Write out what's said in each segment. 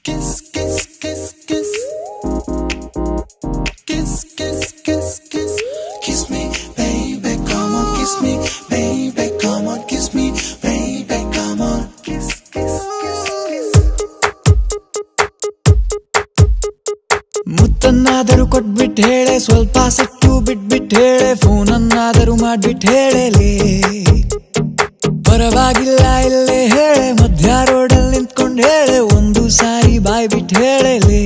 Kiss, kiss, kiss, kiss. Kiss, kiss, kiss, kiss. Kiss me, baby, come on, kiss me, baby, come on, kiss me, baby, come on. Kiss, kiss, kiss, kiss. ಮುತ್ತನ್ನಾದರೂ ಕೊಟ್ಬಿಟ್ಟು ಹೇಳೆ, ಸ್ವಲ್ಪ ಸಿಟ್ಟು ಬಿಟ್ಬಿಟ್ಟು ಹೇಳೆ, ಫೋನನ್ನಾದರೂ ಮಾಡ್ಬಿಟ್ಟು ಹೇಳಲೇ. ಪರವಾಗಿಲ್ಲ ಇಲ್ಲೇ ಹೇಳೆ, ಮಧ್ಯ ರೋಡಲ್ಲಿ ನಿಂತ್ಕೊಂಡು ಹೇಳೆ, ಒಂದು ಸಾರಿ ಬಾಯ್ ಬಿಟ್ಟು ಹೇಳಲೇ.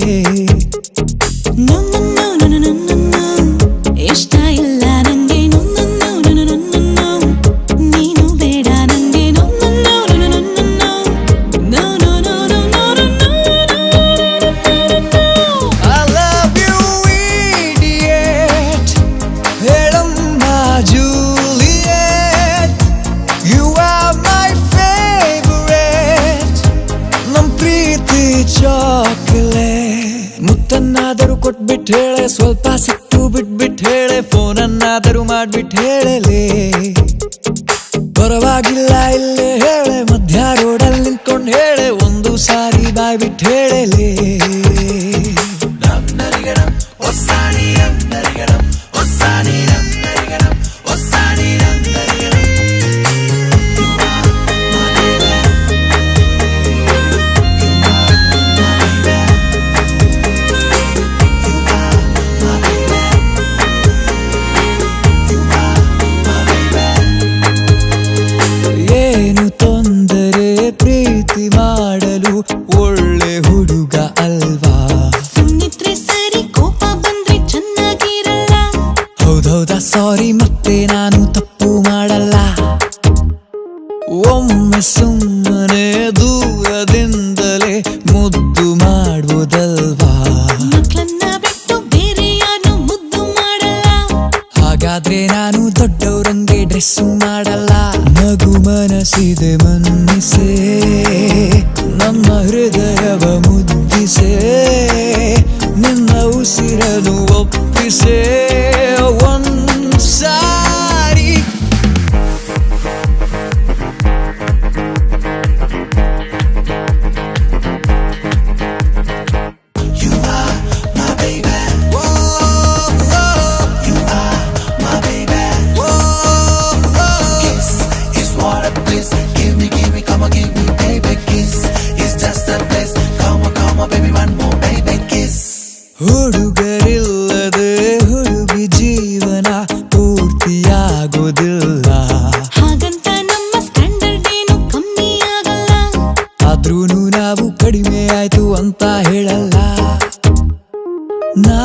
ಇಷ್ಟ ಇಲ್ಲ ನಂಗೆ, ನೀನು ಬೇಡ ನಂಗೆ, I love you idiot, ಹೇಳಮ್ಮ Juliet, you are my favorite, ನಮ್ ಪ್ರೀತಿ ಚಾಕ್ಲೇಟ್. ಮುತ್ತನ್ನಾದರೂ ಕೊಟ್ಬಿಟ್ಟು ಹೇಳೆ, ಸ್ವಲ್ಪ ಸಿಟ್ಟು ಬಿಟ್ಬಿಟ್ಟು ಹೇಳೆ, ಫೋನನ್ನಾದರೂ ಮಾಡ್ಬಿಟ್ಟು ಹೇಳಲೇ. ಪರವಾಗಿಲ್ಲ ಇಲ್ಲೇ ಹೇಳೆ, ಮಧ್ಯ ರೋಡಲ್ಲಿ ನಿಂತ್ಕೊಂಡು ಹೇಳೆ, ಒಂದು ಸಾರಿ ಬಾಯ್ ಬಿಟ್ಟು ಹೇಳಲೇ. ಏನು ತೊಂದರೆ ಪ್ರೀತಿ ಮಾಡಲು, ಒಳ್ಳೆ ಹುಡುಗ ಅಲ್ವಾ? ಸುಮ್ನಿದ್ರೆ ಸರಿ, ಕೋಪ ಬಂದ್ರೆ ಚೆನ್ನಾಗಿರಲ್ಲ. ಹೌದೌದಾ, ಸಾರಿ, ಮತ್ತೆ ನಾನು ತಪ್ಪು ಮಾಡಲ್ಲ. ಒಮ್ಮೆ ಸುಮ್ಮನೆ ದೂರದಿಂದಲೇ ಮುದ್ದು ಮಾಡುವುದಲ್ವಾ? ಮಕ್ಕಳನ್ನ ಬಿಟ್ಟು ಬೇರೆ ಯಾರು ಮುದ್ದು ಮಾಡಲ್ಲ. ಹಾಗಾದ್ರೆ ನಾನು ದೊಡ್ಡವರಂಗೆ ಡ್ರೆಸ್ ಮಾಡಲ್ಲ. ನಗು ಮನಸ್ಸಿದೆ ಮನ್ನಿಸೆ, ನಮ್ಮ ಹೃದಯವ ಮುದ್ದಿಸೆ, ನಿನ್ನ ಉಸಿರನು ಒಪ್ಪಿಸೆ ಒಂದ್ಸಾರಿ. You are my baby. Whoa, whoa. You are my baby. Whoa, whoa. Kiss is what a bliss. Give me, come on, give me, baby. Kiss is just a bliss. Come on, baby, one more, baby. Kiss. ಹುಡುಗರಿಲ್ಲದೆ ಹುಡುಗಿ ಜೀವನ ಪೂರ್ತಿಯಾಗೋದಿಲ್ಲ. ಹಾಗಂತ ನಮ್ಮ standard ಏನು ಕಮ್ಮಿ ಆಗಲ್ಲ. ಆದ್ರೂನು ನಾವು ಕಡಿಮೆ ಆಯ್ತು ಅಂತ ಹೇಳಲ್ಲ. ನಾ